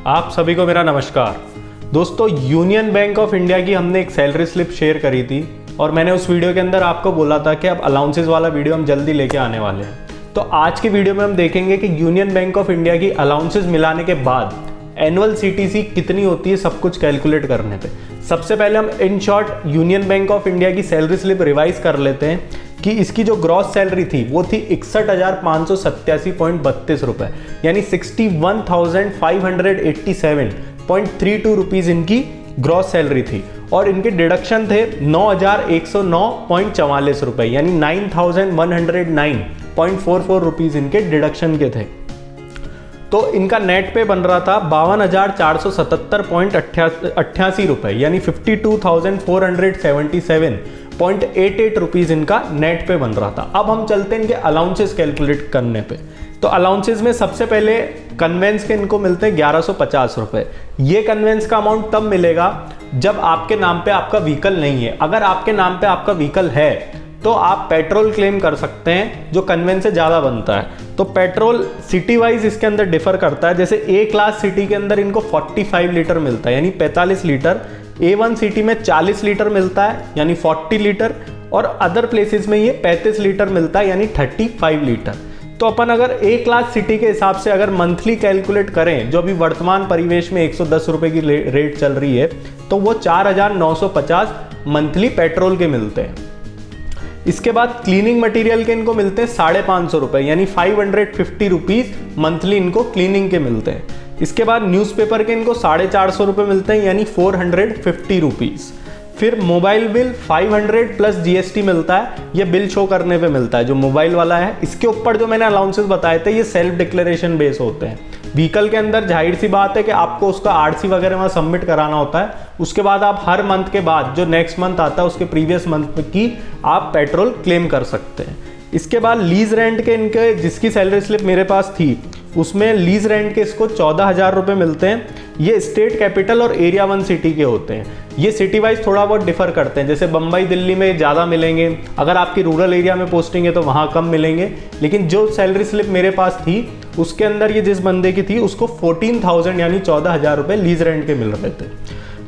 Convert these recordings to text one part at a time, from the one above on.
आप सभी को मेरा नमस्कार। दोस्तों, यूनियन बैंक ऑफ इंडिया की हमने एक सैलरी स्लिप शेयर करी थी और मैंने उस वीडियो के अंदर आपको बोला था कि अब अलाउंसेस वाला वीडियो हम जल्दी लेके आने वाले हैं। तो आज की वीडियो में हम देखेंगे कि यूनियन बैंक ऑफ इंडिया की अलाउंसेस मिलाने के बाद एनुअल सीटीसी कितनी होती है, सब कुछ कैलकुलेट करने पे। सबसे पहले हम in short union bank of India की सैलरी स्लिप रिवाइज कर लेते हैं कि इसकी जो ग्रॉस सैलरी थी वो थी 61,587.32 रुपए, यानी 61,587.32 रुपीज़ इनकी ग्रॉस सैलरी थी। और इनके डिडक्शन थे 9,109.44 रुपए, यानी 9,109.44 रुपीज़ इनके डिडक्शन के थे। तो इनका नेट पे बन रहा था 52,477.88 रुपए, यानी 52,477.88 रुपीज़ इनका नेट पे बन रहा था। अब हम चलते हैं इनके अलाउंसेस कैलकुलेट करने पे। तो अलाउंसेस में सबसे पहले कन्वेंस के इनको मिलते हैं 1150 रुपए। ये कन्वेंस का अमाउंट तब मिलेगा जब आपके नाम पे आपका व्हीकल नहीं है। अगर आपके नाम पे आपका व्हीकल है तो आप पेट्रोल क्लेम कर सकते हैं, जो कन्वेंस से ज़्यादा बनता है। तो पेट्रोल सिटी वाइज इसके अंदर डिफर करता है। जैसे ए क्लास सिटी के अंदर इनको 45 लीटर मिलता है, यानी 45 लीटर। A1 सिटी में 40 लीटर मिलता है, यानी 40 लीटर। और अदर प्लेसेस में ये 35 लीटर मिलता है, यानी 35 लीटर। तो अपन अगर ए क्लास सिटी के हिसाब से अगर मंथली कैलकुलेट करें, जो अभी वर्तमान परिवेश में 110 रुपये की रेट चल रही है, तो वो 4,950 मंथली पेट्रोल के मिलते हैं। इसके बाद क्लीनिंग मटेरियल के इनको मिलते हैं 550 रुपये, यानी 550 रुपीज़ मंथली इनको क्लीनिंग के मिलते हैं। इसके बाद न्यूज़पेपर के इनको 450 रुपये मिलते हैं, यानी 450 रुपीज़। फिर मोबाइल बिल 500 प्लस जीएसटी मिलता है, ये बिल शो करने पे मिलता है जो मोबाइल वाला है। इसके ऊपर जो मैंने अलाउंसेस बताए थे ये सेल्फ डिक्लेरेशन बेस होते हैं। व्हीकल के अंदर जाहिर सी बात है कि आपको उसका आरसी वगैरह वहाँ सबमिट कराना होता है। उसके बाद आप हर मंथ के बाद जो नेक्स्ट मंथ आता है उसके प्रीवियस मंथ की आप पेट्रोल क्लेम कर सकते हैं। इसके बाद लीज रेंट के इनके जिसकी सैलरी स्लिप मेरे पास थी उसमें लीज रेंट के इसको 14,000 रुपये मिलते हैं। ये स्टेट कैपिटल और एरिया 1 सिटी के होते हैं। ये सिटी वाइज थोड़ा बहुत डिफर करते हैं, जैसे बम्बई दिल्ली में ज़्यादा मिलेंगे, अगर आपकी रूरल एरिया में पोस्टिंग है तो वहाँ कम मिलेंगे। लेकिन जो सैलरी स्लिप मेरे पास थी उसके अंदर ये जिस बंदे की थी उसको 14,000 यानी 14,000 रुपये लीज रेंट के मिल रहे थे।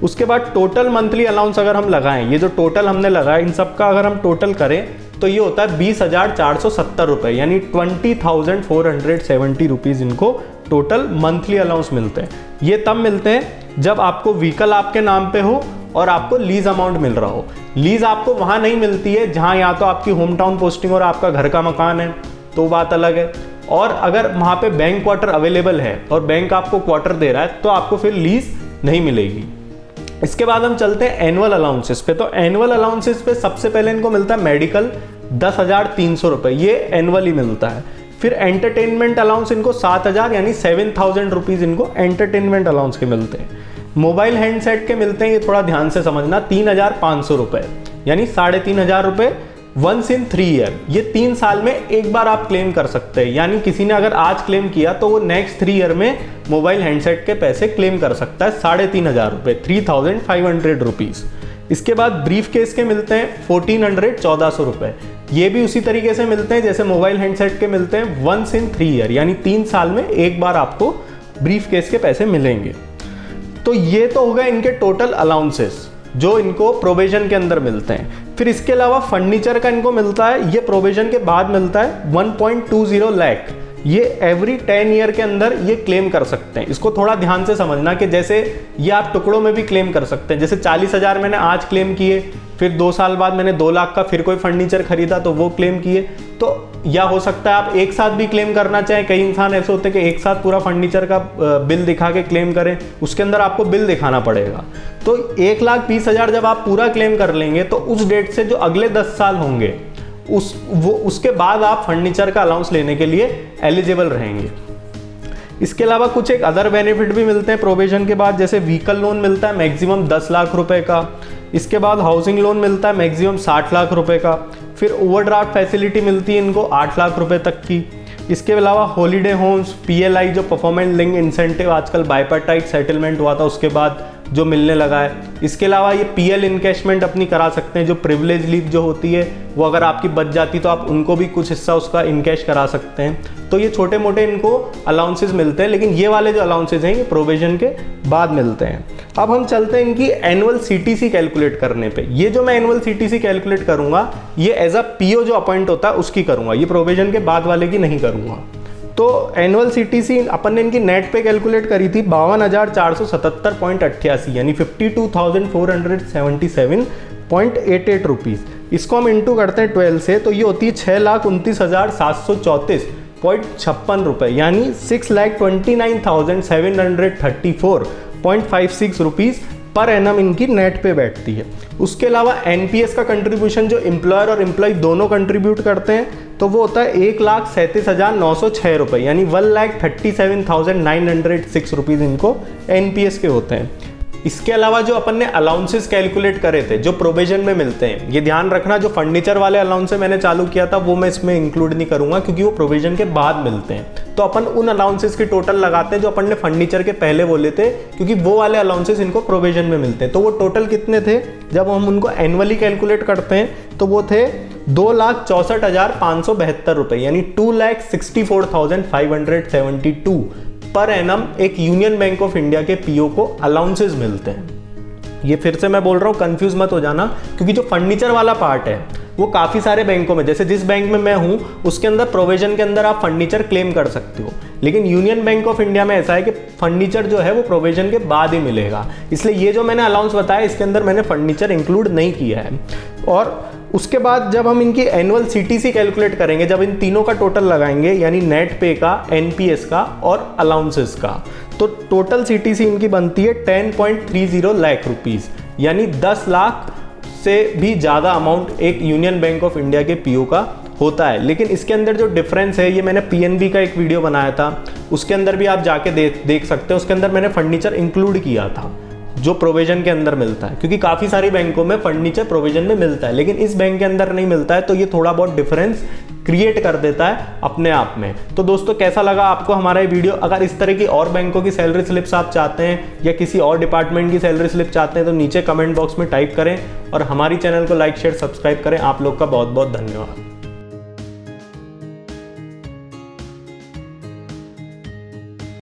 उसके बाद टोटल मंथली अलाउंस अगर हम लगाएं, ये जो टोटल हमने लगाया इन सब का अगर हम टोटल करें तो ये होता है 20,470 रुपये, यानी 20,470 रुपीज़ इनको टोटल मंथली अलाउंस मिलते हैं। ये तब मिलते हैं जब आपको व्हीकल आपके नाम पे हो और आपको लीज अमाउंट मिल रहा हो। लीज आपको वहाँ नहीं मिलती है जहाँ या तो आपकी होम टाउन पोस्टिंग और आपका घर का मकान है, तो बात अलग है। और अगर वहाँ पे बैंक क्वार्टर अवेलेबल है और बैंक आपको क्वार्टर दे रहा है तो आपको फिर लीज नहीं मिलेगी। इसके बाद हम चलते हैं एनुअल अलाउंसेस पे। तो एनुअल अलाउंसेस पे सबसे पहले इनको मिलता है मेडिकल 10,300 रुपये, ये एनुअली मिलता है। फिर एंटरटेनमेंट अलाउंस इनको 7,000 यानी 7,000 रुपीज़ इनको एंटरटेनमेंट अलाउंस के मिलते हैं। मोबाइल हैंडसेट के मिलते हैं, ये थोड़ा ध्यान से समझना, 3,500 रुपये, यानी 3,500 रुपये वंस इन 3 ईयर। ये 3 साल में एक बार आप क्लेम कर सकते हैं, यानी किसी ने अगर आज क्लेम किया तो वो नेक्स्ट 3 ईयर में मोबाइल हैंडसेट के पैसे क्लेम कर सकता है 3,500 रुपये, 3,500 रुपीज़। इसके बाद ब्रीफ केस के मिलते हैं 1,400 रुपये। ये भी उसी तरीके से मिलते हैं जैसे मोबाइल हैंडसेट के मिलते हैं वंस इन 3 ईयर, यानी 3 साल में एक बार आपको ब्रीफ केस के पैसे मिलेंगे। तो ये तो हो गए इनके टोटल अलाउंसेस जो इनको प्रोविजन के अंदर मिलते हैं। फिर इसके अलावा फर्नीचर का इनको मिलता है, ये प्रोविजन के बाद मिलता है 1.20 लाख। ये एवरी 10 ईयर के अंदर ये क्लेम कर सकते हैं। इसको थोड़ा ध्यान से समझना कि जैसे ये आप टुकड़ों में भी क्लेम कर सकते हैं। जैसे 40,000 मैंने आज क्लेम किए, फिर 2 साल बाद मैंने 2 लाख का फिर कोई फर्नीचर खरीदा तो वो क्लेम किए। तो या हो सकता है आप एक साथ भी क्लेम करना चाहें। कई इंसान ऐसे होते हैं कि एक साथ पूरा फर्नीचर का बिल दिखा के क्लेम करें, उसके अंदर आपको बिल दिखाना पड़ेगा। तो 1,20,000 जब आप पूरा क्लेम कर लेंगे तो उस डेट से जो अगले 10 साल होंगे उसके बाद आप फर्नीचर का अलाउंस लेने के लिए एलिजिबल रहेंगे। इसके अलावा कुछ एक अदर बेनिफिट भी मिलते हैं प्रोविजन के बाद, जैसे व्हीकल लोन मिलता है मैक्सिमम 10 लाख रुपए का। इसके बाद हाउसिंग लोन मिलता है मैक्सिमम 60 लाख रुपए का। फिर ओवरड्राफ्ट फैसिलिटी मिलती है इनको 8 लाख रुपए तक की। इसके अलावा हॉलीडे होम्स, PLI जो परफॉर्मेंस लिंक इंसेंटिव, आजकल बाइपार्टाइट सेटलमेंट हुआ था उसके बाद जो मिलने लगा है। इसके अलावा ये PL इनकैशमेंट अपनी करा सकते हैं, जो प्रिविलेज लीव जो होती है वो अगर आपकी बच जाती तो आप उनको भी कुछ हिस्सा उसका इनकैश करा सकते हैं। तो ये छोटे मोटे इनको अलाउंसेस मिलते हैं, लेकिन ये वाले जो अलाउंसेस हैं ये प्रोविजन के बाद मिलते हैं। अब हम चलते हैं इनकी एनुअल CTC कैलकुलेट करने पे। ये जो मैं एनुअल CTC कैलकुलेट करूंगा ये एज अ PO जो अपॉइंट होता है उसकी करूंगा, ये प्रोविजन के बाद वाले की नहीं करूंगा। तो एनुअल CTC अपन ने इनकी नेट पे कैलकुलेट करी थी 52,477.88 यानी 52,477.88 रुपीज़। इसको हम इंटू करते हैं 12 से तो ये होती है 6,29,734.56 रुपये यानी 6,29,734.56 रुपीज़ पर एनम इनकी नेट पे बैठती है। उसके अलावा NPS का कंट्रीब्यूशन जो एम्प्लॉयर और एम्प्लॉय दोनों कंट्रीब्यूट करते हैं तो वो होता है 1,37,906 रुपये यानी 1,37,906 रुपीज़ इनको NPS के होते हैं। इसके अलावा जो अपन ने अलाउंसेस कैलकुलेट करे थे जो प्रोविजन में मिलते हैं, ये ध्यान रखना जो फर्नीचर वाले अलाउंस मैंने चालू किया था वो मैं इसमें इंक्लूड नहीं करूंगा क्योंकि वो प्रोविजन के बाद मिलते हैं। तो अपन उन अलाउंसेस की टोटल लगाते हैं जो अपन ने फर्नीचर के पहले बोले थे, क्योंकि वो वाले अलाउंसेस इनको प्रोविजन में मिलते हैं। तो वो टोटल कितने थे जब हम उनको एनुअली कैलकुलेट करते हैं तो वो थे 2,64,572 रुपये यानी 2,64,572 पर एनम एक यूनियन बैंक ऑफ इंडिया के PO को अलाउंसेस मिलते हैं। ये फिर से मैं बोल रहा हूँ, कंफ्यूज मत हो जाना, क्योंकि जो फर्नीचर वाला पार्ट है वो काफ़ी सारे बैंकों में, जैसे जिस बैंक में मैं हूँ उसके अंदर प्रोविजन के अंदर आप फर्नीचर क्लेम कर सकते हो, लेकिन यूनियन बैंक ऑफ इंडिया में ऐसा है कि फर्नीचर जो है वो प्रोविजन के बाद ही मिलेगा। इसलिए ये जो मैंने अलाउंस बताया इसके अंदर मैंने फर्नीचर इंक्लूड नहीं किया है। और उसके बाद जब हम इनकी एनुअल CTC कैलकुलेट करेंगे, जब इन तीनों का टोटल लगाएंगे यानी नेट पे का, NPS का और अलाउंसेस का, तो टोटल CTC इनकी बनती है 10.30 लाख रुपीज़ यानी 10 लाख से भी ज़्यादा अमाउंट एक यूनियन बैंक ऑफ इंडिया के PO का होता है। लेकिन इसके अंदर जो डिफरेंस है ये मैंने PNB का एक वीडियो बनाया था, उसके अंदर भी आप जाके देख सकते हो। उसके अंदर मैंने फर्नीचर इंक्लूड किया था जो प्रोविजन के अंदर मिलता है, क्योंकि काफ़ी सारी बैंकों में फर्नीचर प्रोविजन में मिलता है लेकिन इस बैंक के अंदर नहीं मिलता है, तो ये थोड़ा बहुत डिफरेंस क्रिएट कर देता है अपने आप में। तो दोस्तों कैसा लगा आपको हमारा ये वीडियो? अगर इस तरह की और बैंकों की सैलरी स्लिप्स आप चाहते हैं या किसी और डिपार्टमेंट की सैलरी स्लिप चाहते हैं तो नीचे कमेंट बॉक्स में टाइप करें और हमारी चैनल को लाइक शेयर सब्सक्राइब करें। आप लोग का बहुत बहुत धन्यवाद।